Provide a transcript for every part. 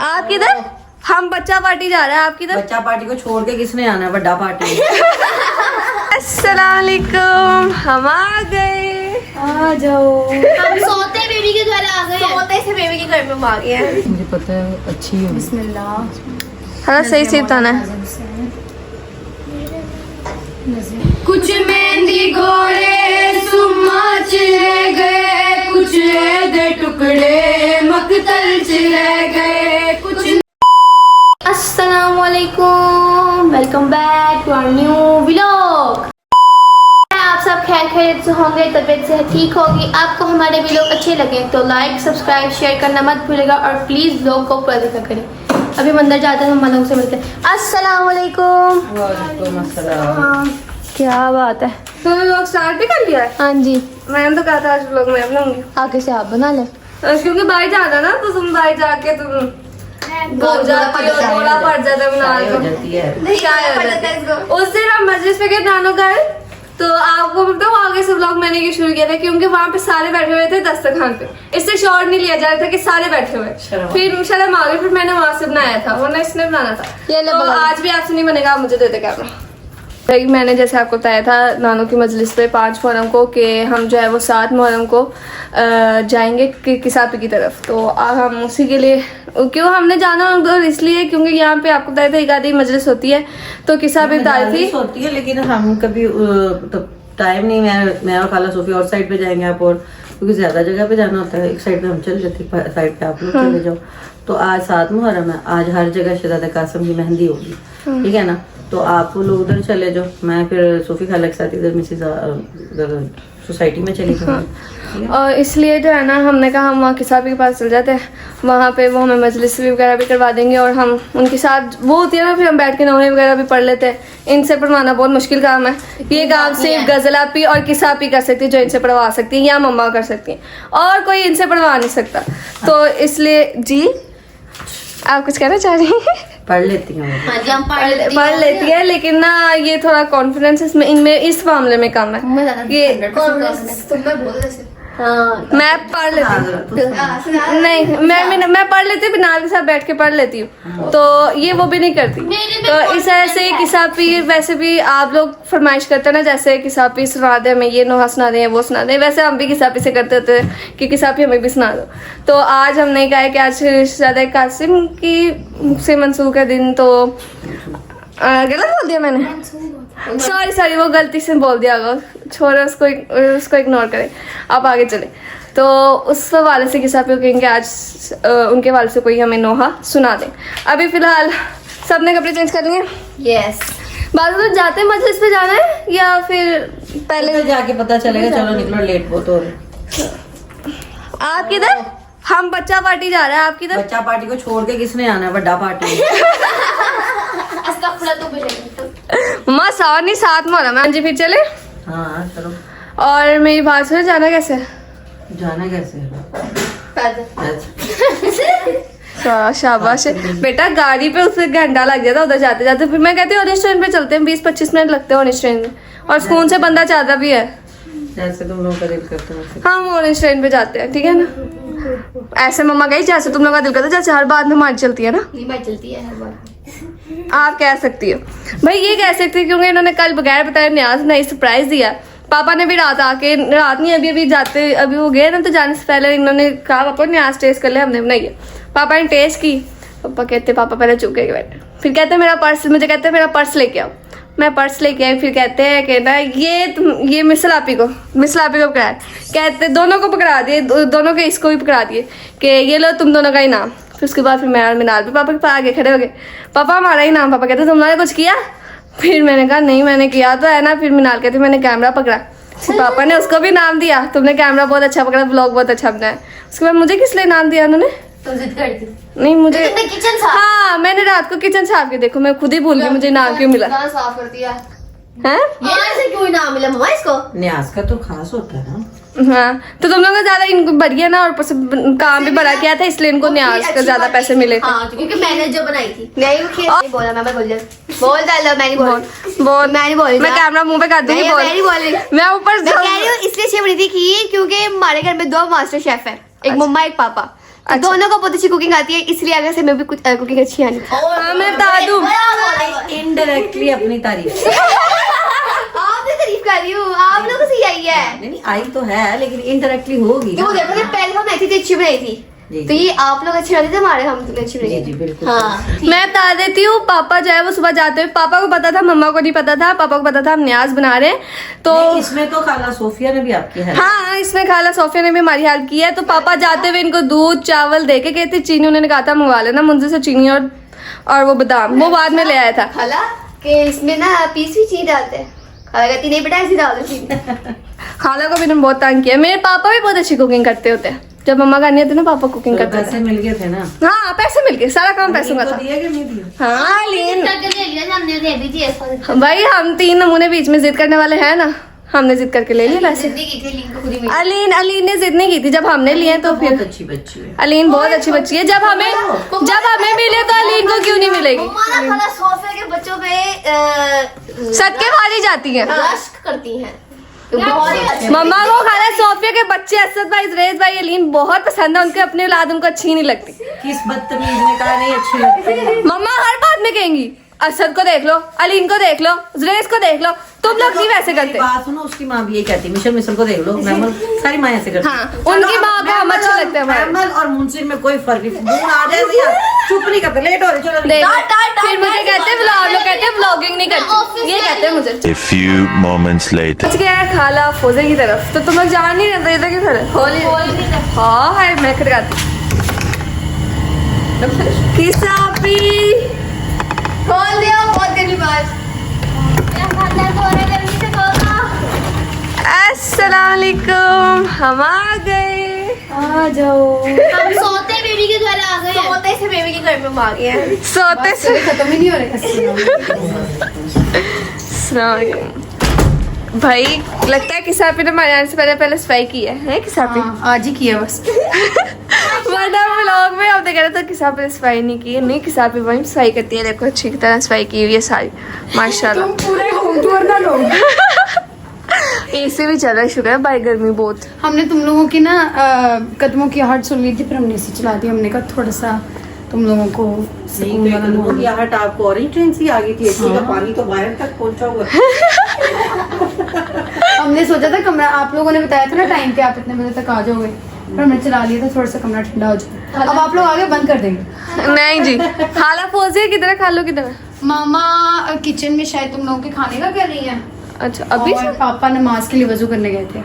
आप किधर? हम बच्चा पार्टी जा रहे हैं, आप किधर? बच्चा पार्टी को छोड़ के किसने आना है? बड़ा पार्टी। अस्सलाम वालेकुम, हम आ गए। आ जाओ। हम सोते बेबी के घर आ गए। सोते से बेबी के घर में हम आ गए हैं। मुझे पता है अच्छी है। बिस्मिल्लाह। हाँ सही से बताना है। कुछ मेहंदी गोरे सुम्मा चिले गए, कुछ दे टुकड़े मकतल चिले गए, कुछ। अस्सलाम वालेकुम, welcome back to our new vlog. आप सब खैर खैरियत से होंगे, तबीयत से ठीक होगी। आपको हमारे व्लॉग अच्छे लगे तो लाइक सब्सक्राइब शेयर करना मत भूलिएगा और प्लीज व्लॉग को पूरा देखा करें। अभी हम अंदर जाते हैं, हम लोग से मिलते हैं। अस्सलाम वालेकुम। वालेकुम अस्सलाम। क्या बात है, तुमने व्लॉग स्टार्ट भी कर लिया है? हाँ जी, मैंने तो कहा था आज व्लॉग मैं बनाऊंगी, आगे से आप बना ले। क्योंकि बाहर जाना ना, तो तुम बाहर जाके तुम भूल जाती हो, थोड़ा पड़ जाता है बना हो जाती है। उस दिन हम मस्जिद पे गए नानो घर, तो आपको बताऊँ आगे से व्लॉग मैंने ये शुरू किया था क्योंकि वहाँ पे सारे बैठे हुए थे दस्तरखान पे। इससे शॉर्ट नहीं लिया जा रहा था कि सारे बैठे हुए। फिर शर्म आ गई, फिर मैंने वहाँ से बनाया था, वरना इसने बनाना था। ये ले तो बना। आज भी आपसे नहीं बनेगा, आप मुझे दे दे कैमरा। मैंने जैसे आपको बताया था नानों की मजलिस पे 5 मुहर्रम को कि हम जो है वो 7 मुहर्रम को जाएंगे किसापी की तरफ। तो अब हम उसी के लिए, क्यों हमने जाना उधर इसलिए क्योंकि यहाँ पे आपको बताया था एक आधी मजलिस होती है, तो किसापी तारीफ थी होती है, लेकिन हम कभी तो टाइम नहीं। मैं और खाला सोफी और साइड पे जाएंगे आप, और क्योंकि ज्यादा जगह पे जाना होता है। एक साइड पे हम चल जाते, साइड पे आप लोग चले जाओ। तो आज 7 मुहर्रम है, आज हर जगह शहजादा कासिम की मेहंदी होगी, ठीक है ना। तो आप लोग उधर चले जाओ, मैं फिर सोफी खाला के साथ इधर मिसिस सोसाइटी में चली जाऊंगी। और इसलिए जो है ना हमने कहा हम वहाँ किसाबी के पास चल जाते हैं, वहाँ पे वो हमें मजलिस वगैरह भी करवा देंगे और हम उनके साथ वो होती है ना, फिर हम बैठ के नौहे वगैरह भी पढ़ लेते हैं। इनसे पढ़वाना बहुत मुश्किल काम है। ये काम सिर्फ गजलापी और किसापी कर सकती है जो इनसे पढ़वा सकती है, या मम्मा कर सकती हैं, और कोई इनसे पढ़वा नहीं सकता। तो इसलिए जी आप कुछ कहना चाह रही हैं? पढ़ लेती हूँ। हाँ जी, हम पढ़ लेती है, लेकिन ना ये थोड़ा कॉन्फिडेंस इसमें इनमें इस मामले में कम है। ये हाँ, मैं पढ़ लेती हूँ, नहीं मैं पढ़ लेती हूँ, बिनाल के साथ बैठ के पढ़ लेती हूँ, तो ये वो भी नहीं करती। तो इस तरह से किसापी, वैसे भी आप लोग फरमाइश करते हैं ना, जैसे किसापी सुना दे, हमें ये नोहा सुना दें, वो सुना दें, वैसे हम भी किसापी से करते होते हैं कि किसापी हमें भी सुना दो। तो आज हमने कहा है कि आज शहजादा कासिम की से मंसूब का दिन, तो गलत बोल दिया मैंने, सॉरी वो गलती से बोल दिया होगा, छोड़ो उसको इग्नोर करें, आप आगे चले। तो उस वाले से किसापी कहेंगे आज उनके वाले से कोई हमें नोहा सुना दे। अभी फिलहाल सबने कपड़े चेंज कर लिए? यस। बाद में जाते हैं मजलिस पे जाना है या फिर पहले जाके पता चलेगा। चलो निकलो, लेट बहुत हो रही। आप किधर? हम बच्चा पार्टी जा रहे हैं, आप किधर? बच्चा पार्टी को छोड़ के किसने आना है? बड़ा पार्टी। मस्त और नहीं, 7 मुहर्रम है। हाँ जी, फिर चले। हाँ चलो। और मेरी बात सुनो, जाना कैसे? जाना कैसे है? शाबाश बेटा, गाड़ी पे उससे घंटा लग जाता उधर जाते जाते। फिर मैं कहती हूँ ऑरेंज ट्रेन पे चलते हैं, 20-25 मिनट लगते हैं ऑरेंज ट्रेन में, और स्कूल से बंदा चाहता भी है। जैसे तुम लोग का दिल करते हो। हाँ, हम ऑरेंज ट्रेन पे जाते हैं, ठीक है ना। ऐसे मम्मा कही जैसे तुम लोग का दिल करता है, जैसे हर बात में हमारी चलती है ना। चलती है हर बार। आप कह सकती हो भाई, ये कह सकती है क्योंकि इन्होंने कल बगैर बताए न्याज नई सरप्राइज दिया। पापा ने भी रात आके, रात नहीं अभी जाते, अभी वो गए ना, तो जाने से पहले इन्होंने कहा पापा न्याज टेस्ट कर ले, हमने बनाई है। पापा ने टेस्ट की, पापा कहते पापा पहले चुप के बैठे, फिर कहते मेरा पर्स, मुझे कहते मेरा पर्स लेके आओ। मैं पर्स लेके आई, फिर कहते हैं कि ना ये मिसलापी को पकड़ा, कहते दोनों को पकड़ा दिए, दोनों के इसको भी पकड़ा दिए कि ये लो तुम दोनों का ही नाम। फिर उसके बाद फिर मैं और मिनाल भी पापा के पास आगे खड़े हो गए, पापा हमारा ही नाम। पापा कहते तुमने कुछ किया? फिर मैंने कहा नहीं मैंने किया तो है ना। फिर मिनाल कहते मैंने कैमरा पकड़ा, फिर पापा ने उसको भी नाम दिया, तुमने कैमरा बहुत अच्छा पकड़ा, ब्लॉग बहुत अच्छा बनाया। उसके बाद मुझे किस लिए नाम दिया उन्होंने? तुम जिद करती नहीं मुझे किचन साफ। हाँ, मैंने रात को किचन साफ की, देखो मैं खुद ही भूल गई मुझे नाम क्यों मिला साफ करती है। हैं? ये ऐसे क्यों नाम मिला मम्मा इसको? न्याज का तो खास होता है ना। हाँ, तो तुम लोगों को ज्यादा इनको बढ़िया ना, और ऊपर से काम भी बड़ा किया था, इसलिए इनको न्याज का ज्यादा पैसे मिले थे। हाँ, क्योंकि मैंने जो बनाई थी। नहीं वो खेल बोला, मैं बोल डालो, मैंने बोल मैं कैमरा मुंह पे कर दूंगी, मैं ऊपर मैं कह रही हूँ इसलिए अच्छी बनी थी कि क्योंकि हमारे घर में 2 मास्टर शेफ है, एक मम्मा एक पापा। तो दोनों को बहुत अच्छी कुकिंग आती है, इसलिए अगर से मैं भी कुछ कुकिंग अच्छी आनी हाँ मैं बता दूं, इनडायरेक्टली अपनी तारीफ। आपने तारीफ कर रही हूँ, आप लोगों से यही है। नहीं आई तो है लेकिन इनडायरेक्टली होगी क्यों देखो ना, पहले हम ऐसी अच्छी बनाई थी, जी, तो ये आप लोग अच्छे बनाते थे, हमारे हम तो अच्छी जी बनाई जी थी। बिल्कुल। हाँ मैं बता देती हूँ, पापा जो है वो सुबह जाते हुए, पापा को पता था, मम्मा को नहीं पता था, पापा को पता था हम न्याज बना रहे हैं तो नहीं, इसमें तो खाला सोफिया ने भी आपकी है। हाँ इसमें खाला सोफिया ने भी हमारी हेल्प की है। तो पापा जाते हुए इनको दूध चावल दे के गए थे, चीनी उन्होंने कहा था मंगवा लेना मुझे से चीनी और वो बादाम, वो बाद में ले आया था। खाला के इसमें ना पीस भी चीनी डालते हैं, खाला कहती नहीं बेटा ऐसी डाल दो चीनी। खाला को भी इन्होंने बहुत तंग किया। मेरे पापा भी बहुत अच्छी कुकिंग करते होते हैं, जब मम्मा का नहीं होती ना पापा कुकिंग तो करते पैसे थे। मिल गए थे ना। हाँ पैसे मिल गए, सारा काम पैसों का इनको था। दिए कि नहीं दिए? हाँ लीन ले लिया हमने, दे भी दिए। भाई हम 3 नमूने बीच में जिद करने वाले हैं ना, हमने जिद करके ले लिए पैसे। जिद्दी की थी, लिंक खुद ही मिली। अलीन ने जिद नहीं की थी, जब हमने लिए तो फिर बहुत अच्छी बच्ची है। अलीन बहुत अच्छी बच्ची है। जब हमें मिले तो अलीन को क्यों नहीं मिलेगी? हमारा खाला सोफे के बच्चों पे सदके वाली जाती है। रश्क करती हैं, तो बहुत अच्छी। मम्मा को खाला सोफिया के बच्चे असद भाई जुरेज भाई अलीन बहुत पसंद है, उनके अपनी औलाद उनको अच्छी नहीं लगती। किस बदतमीज ने कहा नहीं अच्छी लगती है? मम्मा हर बात में कहेंगी असद को देख लो, अलीन को देख लो, जुरेज को देख लो, तुम लोग नहीं वैसे करते। बात सुनो, उसकी माँ भी यही कहती है, मिशल को देख लो, मैमल सारी माँ ऐसे करती है। हाँ, उनकी माँ को हम अच्छे लगते हैं हमारे। मैमल और मुंसिफ में कोई फर्क नहीं, बूढ़ आ जाए भैया चुप नहीं करते, लेट हो रही चलो देख, फिर मुझे कहते हैं व्लॉग, लोग कहते हैं व्लॉगिंग नहीं करती, ये कहते हैं मुझे। A few moments later. पहुंच गया है खाला फोजे की तरफ, तो तुम लोग जान नहीं रहे इधर की तरफ होली। हाँ है मैं खड़काती किसापी खोल दिया बहुत देर के बाद। अस्सलाम वालेकुम, हम आ गए, आ जाओ। हम सोते बेबी के घर आ गए, सोते से बेबी के घर में हम आ गए हैं। सोते से खत्म ही नहीं हो रहा। अस्सलाम वालेकुम। भाई लगता है किसापी ने हमारे आने से पहले सफाई की है किसापी? आज ही किया बस। वरना व्लॉग में आप देख रहे थे किसापी ने सफाई नहीं की है। नहीं किसापी वही सफाई करती है, देखो अच्छी तरह सफाई की हुई है सारी माशाल्लाह। पूरे होम टूर ना लो। एसी भी चल रहा है, शुक्र है भाई गर्मी बहुत। हमने तुम लोगों की ना कदमों की आहट सुन ली थी, फिर हमने इसी चला दी। हमने कहा थोड़ा सा तुम लोगों को सुकून वाला माहौल। आहट आपको ऑरेंज ट्रेन से आ गई थी, एसी का पानी तो बाहर तक पहुंचा हुआ। हमने सोचा था कमरा, आप लोगों ने बताया था ना टाइम पे आप इतने बजे तक आ जाओगे, पर हमने चला लिया था थोड़ा सा कमरा ठंडा हो जाए। अब आप लोग आगे बंद कर देंगे। नहीं जी, खाला फोजिया किधर, खालो किधर? मामा किचन में शायद तुम लोगों के खाने का कर रही हैं, अच्छा अभी और पापा नमाज के लिए वजू करने गए थे।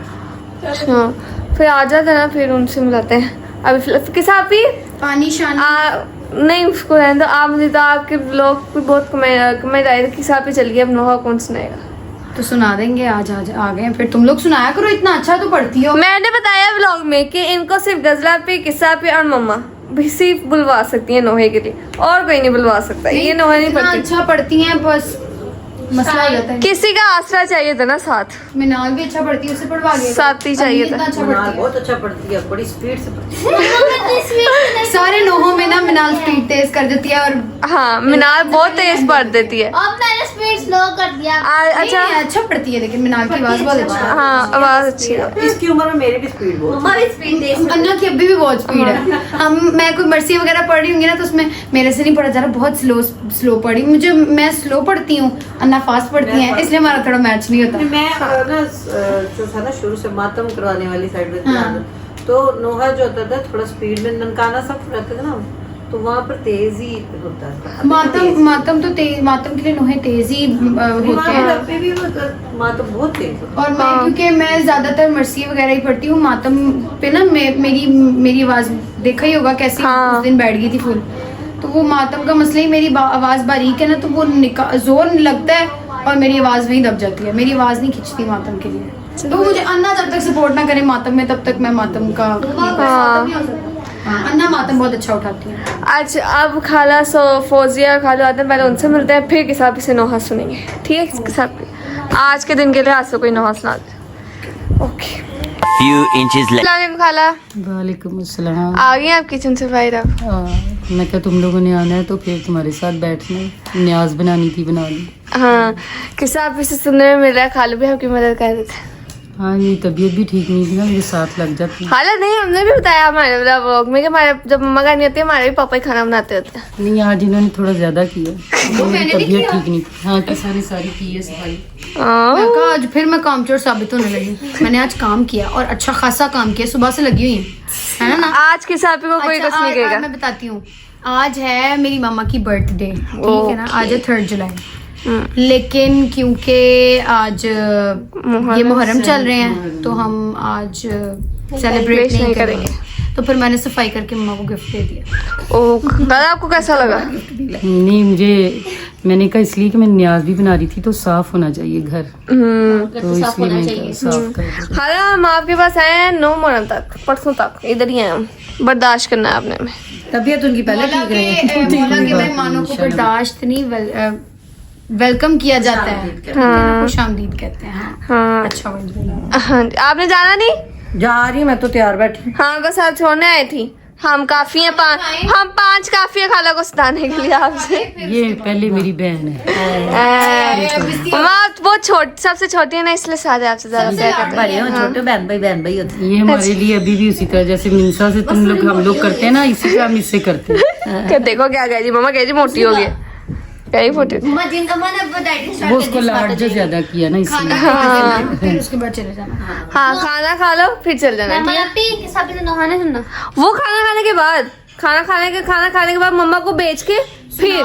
अच्छा फिर आ जाते ना, फिर उनसे मिलाते हैं। अभी किसापी पानी शानी नहीं उसको रहने दो आप, मुझे तो आपके लोग भी बहुत कमेंट आए थे किसापी चल गई, अब नोहा कौन सुनाएगा? तो सुना देंगे। आज आ गए फिर तुम लोग सुनाया करो, इतना अच्छा तो पढ़ती हो। मैंने बताया व्लॉग में कि इनको सिर्फ गजला पे किस्सा पे और मम्मा भी सिर्फ बुलवा सकती है नोहे के लिए, और कोई नहीं बुलवा सकता। ये नोहे नहीं इतना पढ़ती, अच्छा पढ़ती हैं, बस मसला हो जाता है। किसी का आसरा चाहिए था ना साथ, मिनाल भी अच्छा पढ़ती है, उसे पढ़वा गए साथ ही चाहिए था। इतना अच्छा मिनाल पढ़ती बहुत अच्छा पढ़ती है, बड़ी स्पीड से पढ़ती है। है। सारे नोहों में ना मिनाल स्पीड तेज कर देती है, और हाँ मिनाल बहुत तेज पढ़ देती है। अब मैंने स्पीड स्लो कर दिया। अच्छा अच्छा पढ़ती है, लेकिन मिनाल की आवाज बहुत अच्छी है। हाँ आवाज अच्छी है। इसकी उम्र में मेरी भी स्पीड बहुत मम्मा भी स्पीड तेज। अन्ना की अभी भी बहुत स्पीड है। मैं कोई मर्सी वगैरह पढ़ रही होंगी ना, तो उसमें मेरे से नहीं पढ़ा जा रहा, बहुत स्लो पढ़ी। मैं स्लो पढ़ती हूँ, अन्ना फास्ट पढ़ती है, इसलिए हमारा थोड़ा मैच नहीं होता। मैं ना जो था ना शुरू से मातम करवाने वाली साइड में ध्यान, तो नोहा जो होता था थोड़ा स्पीड में, ननकाना सब रहते थे ना, तो वहाँ पर तेज ही होता था। मातम तो तेज, मातम के लिए नोहे तेज ही होते हैं। पे भी मातम बहुत तेज होता और मैं क्योंकि मैं ज्यादातर मर्सी वगैरह ही पढ़ती हूँ, मातम पे ना मेरी आवाज देखा ही होगा कैसी हाँ। उस दिन बैठ गई थी फुल। तो वो मातम का मसला ही, मेरी आवाज बारीक है ना, तो वो जोर लगता है और मेरी आवाज वहीं दब जाती है। मेरी आवाज नहीं खिंचती मातम के लिए। तो मुझे अन्ना जब तक सपोर्ट ना करे मातम में, तब तक मैं मातम का अन्ना मातम बहुत अच्छा उठाती है। अच्छा अब खाला फोजिया खाला आते हैं, पहले उनसे मिलते हैं, फिर किसापी से नोहा सुनेंगे। ठीक है किसापी, आज के दिन के लिए आज से कोई नोहा सुना दे। Okay Few inches later. अस्सलाम खाला, वालेकुम अस्सलाम। आ गई आप किचन से बाहर? अब मैं क्या तुम लोगों ने आना है तो फिर तुम्हारे साथ बैठना, न्याज बनानी थी, बना ली। हाँ किसापी से सुनने में मिल रहा है खालू भी आपकी मदद कर रहे थे। हाँ, मेरी तबीयत भी ठीक नहीं थी ना, मेरे साथ लग जाती है। हालांकि नहीं, हमने भी बताया हमारे व्लॉग में कि हमारे जब मम्मा घर नहीं होती है हमारे भी पापा ही खाना बनाते होते हैं। नहीं, आज इन्होंने थोड़ा ज्यादा किया, मेरी मैंने नहीं तबीयत किया। ठीक नहीं थी। हाँ, की सारी की है सफाई। मैं कहा आज फिर मैं कामचोर साबित होने लगी। मैंने आज काम किया और अच्छा खासा काम किया, सुबह से लगी हुई है ना। आज के साथ को कोई अच्छा, कुछ नहीं आज कहेगा। मैं बताती हूँ, आज है मेरी मामा की बर्थडे, ठीक है ना, आज है 3 जुलाई। लेकिन क्योंकि आज ये मुहर्रम चल रहे हैं तो हम आज सेलिब्रेट नहीं करेंगे, तो फिर मैंने सफाई करके मम्मा को गिफ्ट दे दिया। ओ दादा आपको कैसा लगा? नहीं, मैंने कहा इसलिए कि मैं न्याज भी बना रही थी तो साफ होना चाहिए घर, तो इसलिए मैंने साफ कर दिया। हाँ हम आपके पास आए हैं 9 मुहर्रम तक, परसों तक इधर ही हैं हम। बर्दाश्त करना है आपने में। तबीयत उनकी पहले ठीक रही। मौला के मेहमानों को बर्दाश्त नहीं, वेलकम किया जाता है, हाँ। खुश आमदीद कहते हैं। हाँ, हाँ अच्छा वर्ड बोला। हाँ, आपने जाना नहीं? जा रही, मैं तो तैयार बैठी। हाँ बस आप छोड़ने आई थी। हम काफी हैं, हम 5 काफी है खाला को सताने के लिए आपसे। ये पहले मेरी बहन है। मम्मा वो सबसे छोटी है ना, इसलिए सारे आपसे ज्यादा प्यार करते हैं। छोटे बहन भाई होते हैं। ये हमारे लिए अभी भी उसी तरह जैसे मिंसा से हम लोग करते हैं ना, इसी तरह हम इससे करते हैं। क्या देखो क्या कह जी मम्मा, कह जी मोटी हो गई, कहीं मोटी। वो उसको लाड ज्यादा किया ना, इसलिए। फिर उसके बाद चले जाना। हाँ खाना खा लो फिर चल जाना। वो खाना खाने के बाद मम्मा को बेच के फिर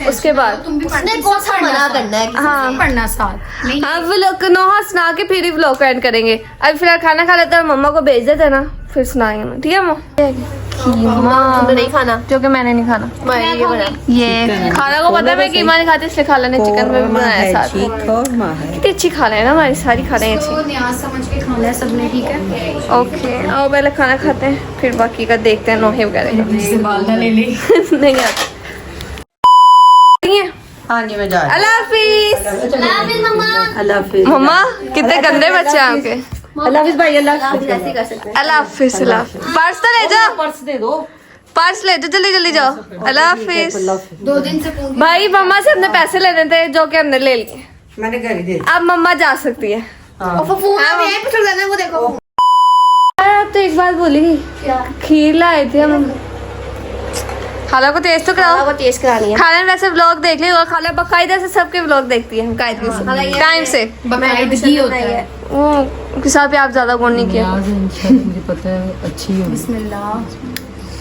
उसके बाद मना करना है हाँ पढ़ना साथ नहीं। हाँ व्लॉग नोहा सुना के फिर ही व्लॉग को एंड करेंगे। अभी फिलहाल खाना खा लेते हैं, मम्मा को भेज देते ना, फिर सुनाएंगे ना, ठीक है मम्मा? नहीं खाना, जो कि मैंने नहीं खाना। ये खाना को पता है मैं कीमा नहीं खाती, इसलिए खाला ने चिकन में भी बनाया साथ में। कितनी अच्छी खाना है ना हमारी, सारी खाने हैं तो न्याज समझ के खाना है सबने, ठीक है। ओके और पहले खाना खाते हैं फिर बाकी का देखते हैं, नोहे वगैरह का। ले ली। नहीं आता। हाँ जी, मैं जा रही। अल्लाह हाफिज। अल्लाह हाफिज। मम्मा कितने गंदे बच्चे हैं आपके। अल्लाह हाफिज भाई, अल्लाह हाफिज। अल्लाह हाफिज। पर्स तो ले जाओ, पर्स दे दो। पर्स ले जाओ, जल्दी जल्दी जाओ। अल्लाह हाफिज। 2 दिन से पूछ भाई मम्मा से हमने पैसे लेने थे जो कि हमने ले लिए, मैंने घर ही दे अब मम्मा जा सकती है। वो देखो आप तो एक बात बोली, खीर लाए थे हम। खाला को टेस्ट तो कराओ। को टेस्ट करानी है। खाला ने वैसे व्लॉग देख लिया और खाला बकायदा से सबके व्लॉग देखती है, कायदे से टाइम से। बाकायदगी होता है। वो किसी पे आप ज्यादा गौर नहीं किया। न्याज इंशाल्लाह मुझे पता है अच्छी होगी। बिस्मिल्लाह।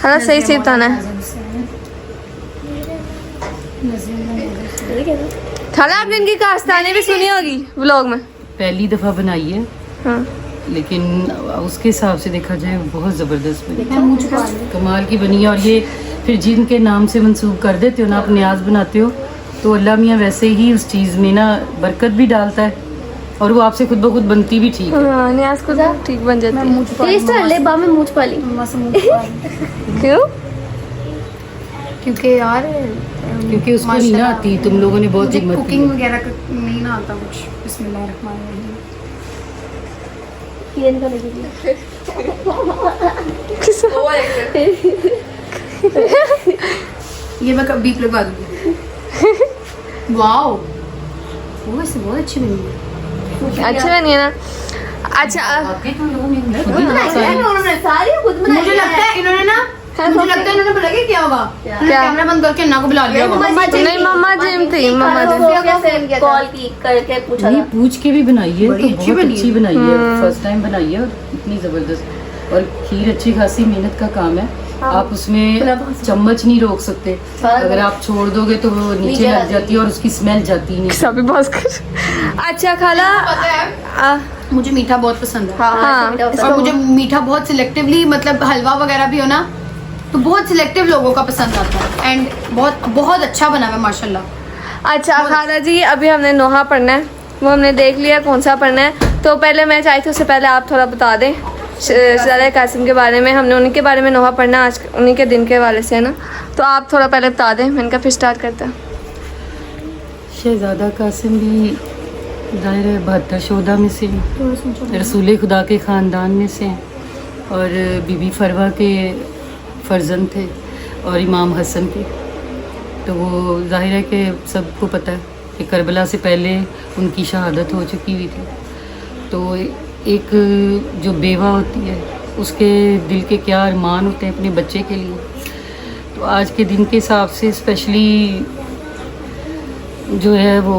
खाला सही सही बताना है। खाला आपने इनकी कास्तानी भी सुनी होगी व्लॉग में। पहली दफा बनाई है, हाँ लेकिन उसके हिसाब से देखा जाए बहुत जबरदस्त बनी, कमाल की बनी है। और ये फिर जिनके नाम से मंसूब कर देते हो ना, आप न्याज बनाते हो तो अल्लाह मियाँ वैसे ही उस चीज़ में ना बरकत भी डालता है और वो आपसे खुद ब खुद बनती भी ठीक है। हाँ न्याज को ठीक बन जाती है। टेस्ट कर ले, बा में मुंह छुपा ली। क्यों? क्योंकि यार क्योंकि उसको नहीं ना आती, तुम लोगों ने बहुत मुझे हिम्मत की कुकिंग है। वगैरह का नहीं ना आता कुछ। बिस्मिल्लाहिर्रहमानिर्रहीम। ये मैं बीप लगा दूंगी। वाओ, वो वैसे बहुत अच्छी बनी है। अच्छी बनी है ना? अच्छा मुझे लगता है इन्होंने ना, मुझे लगता है इन्होंने बुला के क्या होगा, कैमरा बंद करके अन्ना को बुला लिया होगा। नहीं मम्मा जिम थी, मम्मा जिम। कॉल की करके पूछा नहीं, था। पूछ के भी बनाई है बड़ी तो अच्छी बहुत बनी अच्छी बनाई है, फर्स्ट टाइम बनाई है और इतनी जबरदस्त। और खीर अच्छी खासी मेहनत का काम है, आप उसमें चम्मच नहीं रोक सकते, अगर आप छोड़ दोगे तो वो नीचे लग जाती है और उसकी स्मेल जाती नहीं। सभी बस कर। अच्छा खाला मुझे मीठा बहुत पसंद है। हाँ और मुझे मीठा बहुत सिलेक्टिवली, मतलब हलवा वगैरह भी हो ना तो बहुत सिलेक्टिव लोगों का पसंद आता है। एंड बहुत बहुत अच्छा बना है माशाल्लाह। अच्छा खाला जी अभी हमने नोहा पढ़ना है, वो हमने देख लिया कौन सा पढ़ना है। तो पहले मैं चाहती हूँ उससे पहले आप थोड़ा बता दें शहज़ादा कासिम के बारे में। हमने उन्हीं के बारे में नोहा पढ़ना आज, उन्हीं के दिन के हवाले से है ना, तो आप थोड़ा पहले बता दें, मैंने कहा फिर स्टार्ट करते हैं। शहज़ादा कासिम भी ज़ाहिर है 72 शोधा में से रसूल खुदा के ख़ानदान में से हैं और बीबी फरवा के फर्जंद थे और इमाम हसन के। तो वो ज़ाहिर है कि सबको पता है कि करबला से पहले उनकी शहादत हो चुकी हुई थी। तो एक जो बेवा होती है उसके दिल के क्या अरमान होते हैं अपने बच्चे के लिए। तो आज के दिन के हिसाब से स्पेशली जो है वो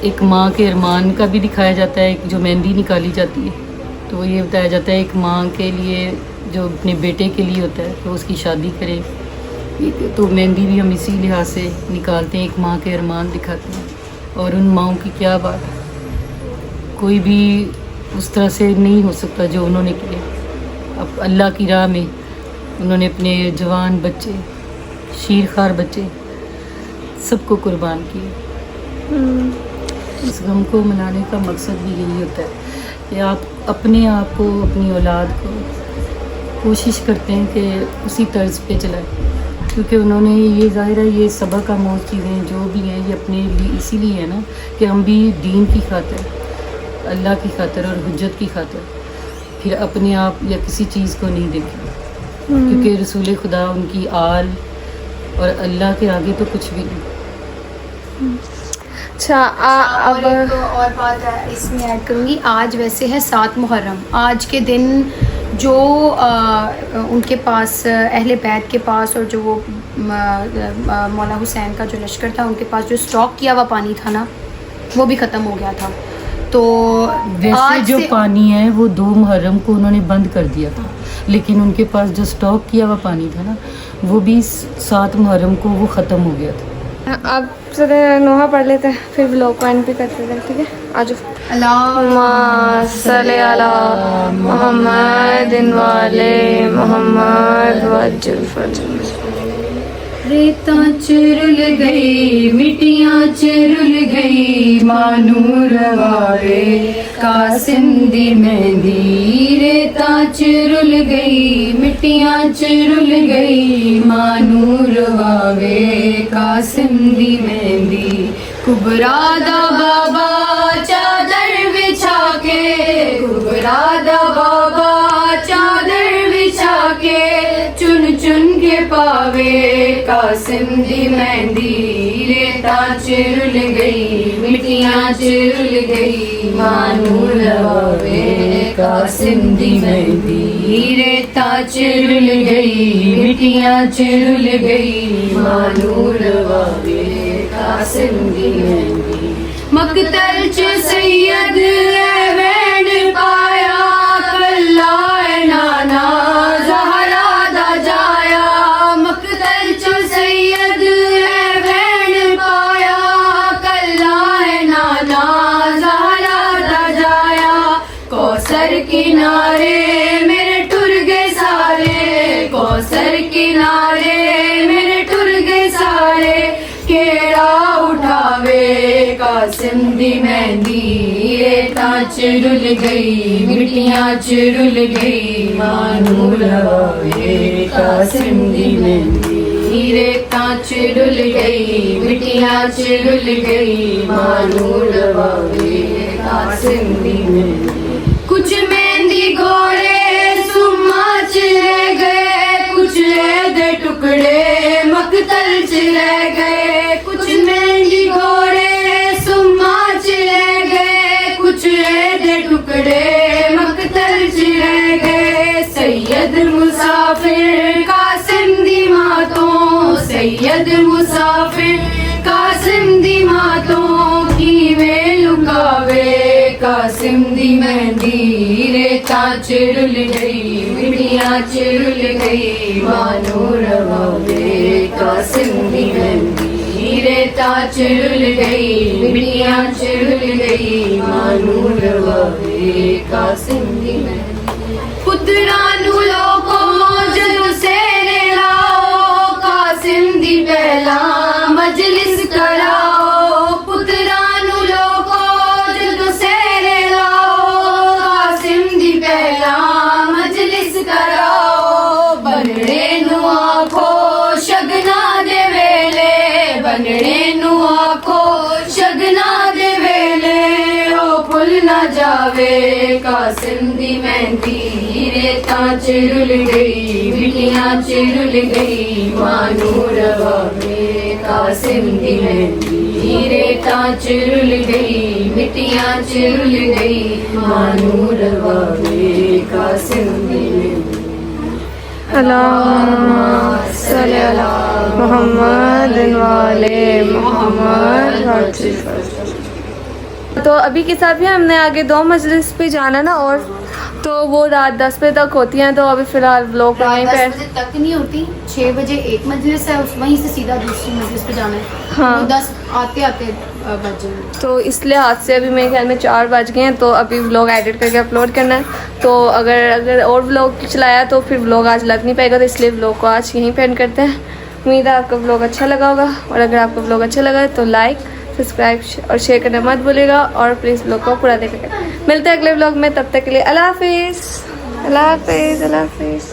एक माँ के अरमान का भी दिखाया जाता है। जो मेहंदी निकाली जाती है तो ये बताया जाता है एक माँ के लिए जो अपने बेटे के लिए होता है तो उसकी शादी करे। तो मेहंदी भी हम इसी लिहाज से निकालते हैं, एक माँ के अरमान दिखाते हैं। और उन माँओं की क्या बात है, कोई भी उस तरह से नहीं हो सकता जो उन्होंने किया। अब अल्लाह की राह में उन्होंने अपने जवान बच्चे, शीरखार बच्चे सबको कुर्बान किए। इस गम को मनाने का मकसद भी यही होता है कि आप अपने आप को, अपनी औलाद को कोशिश करते हैं कि उसी तर्ज पे चलाएं, क्योंकि उन्होंने ये ज़ाहिर है ये सबक आमोज़ चीज़ें जो भी हैं ये अपने लिए इसीलिए है ना कि हम भी दीन की खातिर, अल्लाह की खातिर और हुज्जत की खातिर फिर अपने आप या किसी चीज़ को नहीं देखें, क्योंकि रसूल खुदा उनकी आल और अल्लाह के आगे तो कुछ भी नहीं। अच्छा और अब एक और बात है इसमें ऐड करूँगी। आज वैसे है 7 मुहर्रम। आज के दिन जो उनके पास अहले बैत के पास और जो वो मौला हुसैन का जो लश्कर था उनके पास जो स्टॉक किया हुआ पानी था ना वो भी ख़त्म हो गया था। तो वैसे आज जो से पानी है वो 2 मुहर्रम को उन्होंने बंद कर दिया था, लेकिन उनके पास जो स्टॉक किया हुआ पानी था ना वो भी 7 मुहर्रम को वो ख़त्म हो गया था। अब जरा नोहा पढ़ लेते हैं फिर व्लॉग को एंड भी करते हैं, ठीक है? आज अल्लाह सल्ले अला मोहम्मद वाले मोहम्मद वज्जल फजल। रेता चुरुल गई मिट्टियाँ चुरुल गई मानूर वाले कासिम दी मेहंदी। रेता चुरुल गई मिट्टियाँ चुरुल गई मानूर वाले कासिम दी मेहंदी। कुबरा दा बाबा चादर बिछा के, कुबरा दा बाबा चादर बिछा के चुन चुन के पावे कासिम दी मेहंदी। रेता चुरुल गई मिट्टियाँ चुरुल गई मानूर लवावे कासिम दी मेहंदी। रेता चुरुल गई मिट्टियाँ चुरुल गई मानूर लवावे कासिम दी मेहंदी। मकतल च सैयद वैन पाया कल्ला नाना ज़हरा दा जाया। मकतल च सैयद वैन पाया कल्ला नाना ज़हरा दा जाया। कौसर किनारे मेरे टुर गए सारे, कौसर किनारे मेरे टुर गए सारे। केड़ा उठावे कासिम दी मेहंदी। रेता चुरुल गई मिट्टियाँ चुरुल गई मानूर लवावे कासिम दी मेहंदी। रेता चुरुल गई मिट्टियाँ चुरुल गई मानूर लवावे कासिम दी मेहंदी। कुछ मेहंदी घोड़े सुम्मा च रह गए, कुछ दे टुकड़े मकतल च रह गए। कुछ मेहंदी घोड़े सुम्मा च रह गए, कुछ दे टुकड़े मकतल च रह गए। सैयद मुसाफिर कासिम दी मातों, सैयद मुसाफिर कासिम दी मातों की में लुकावे कासिम दी मेहंदी। रेता चुरुल गई मिट्टियाँ चुरुल गई मानूर लवावे कासिम दी मेहंदी। रेता चुरुल गई मिट्टियाँ चुरुल गई मानूर लवावे कासिम दी मेहंदी। पुत्रानु लोगों जदों सेरे लाओ कासिम दी पहला मजलिस कराओ। पुत्रानु लोगों जदों सेरे लाओ कासिम दी पहला मजलिस कराओ। बनड़े नू आखो शगना दे वेले, बनड़े नू आखो शगना दे वेले ओ भुल ना जावे कासिम दी मेहंदी। रेता चुरुल गई मिट्टियाँ चुरुल गई मानूर लवावे कासिम दी मेहंदी। रेता चुल गई मिट्टियाँ चुल गई मानू रवावे का मोहम्मद वाले मोहम्मद। तो अभी के साथ भी हमने आगे 2 मजलिस पे जाना ना, और तो वो रात 10 बजे तक होती हैं, तो अभी फिलहाल व्लॉग वहीं 10 पे। बजे तक नहीं होती, 6 बजे एक मजलिस है, वहीं से सीधा दूसरी मजलिस पे जाना है। हाँ। तो 10 आते आते बज जाएंगे। तो इसलिए हाथ से अभी मेरे ख्याल में 4 बज गए हैं, तो अभी व्लॉग एडिट करके अपलोड करना है। तो अगर और व्लॉग चलाया तो फिर व्लॉग आज लग नहीं पाएगा, तो इसलिए व्लॉग को आज यहीं पे एंड करते हैं। उम्मीद है आपका व्लॉग अच्छा लगा होगा, और अगर आपको व्लॉग अच्छा लगा है तो लाइक सब्सक्राइब और शेयर करना मत भूलिएगा, और प्लीज़ व्लॉग को पूरा देखिएगा। मिलते हैं अगले व्लॉग में, तब तक के लिए अल्लाह हाफिज़। अल्लाह हाफिज़। अल्लाह हाफिज़।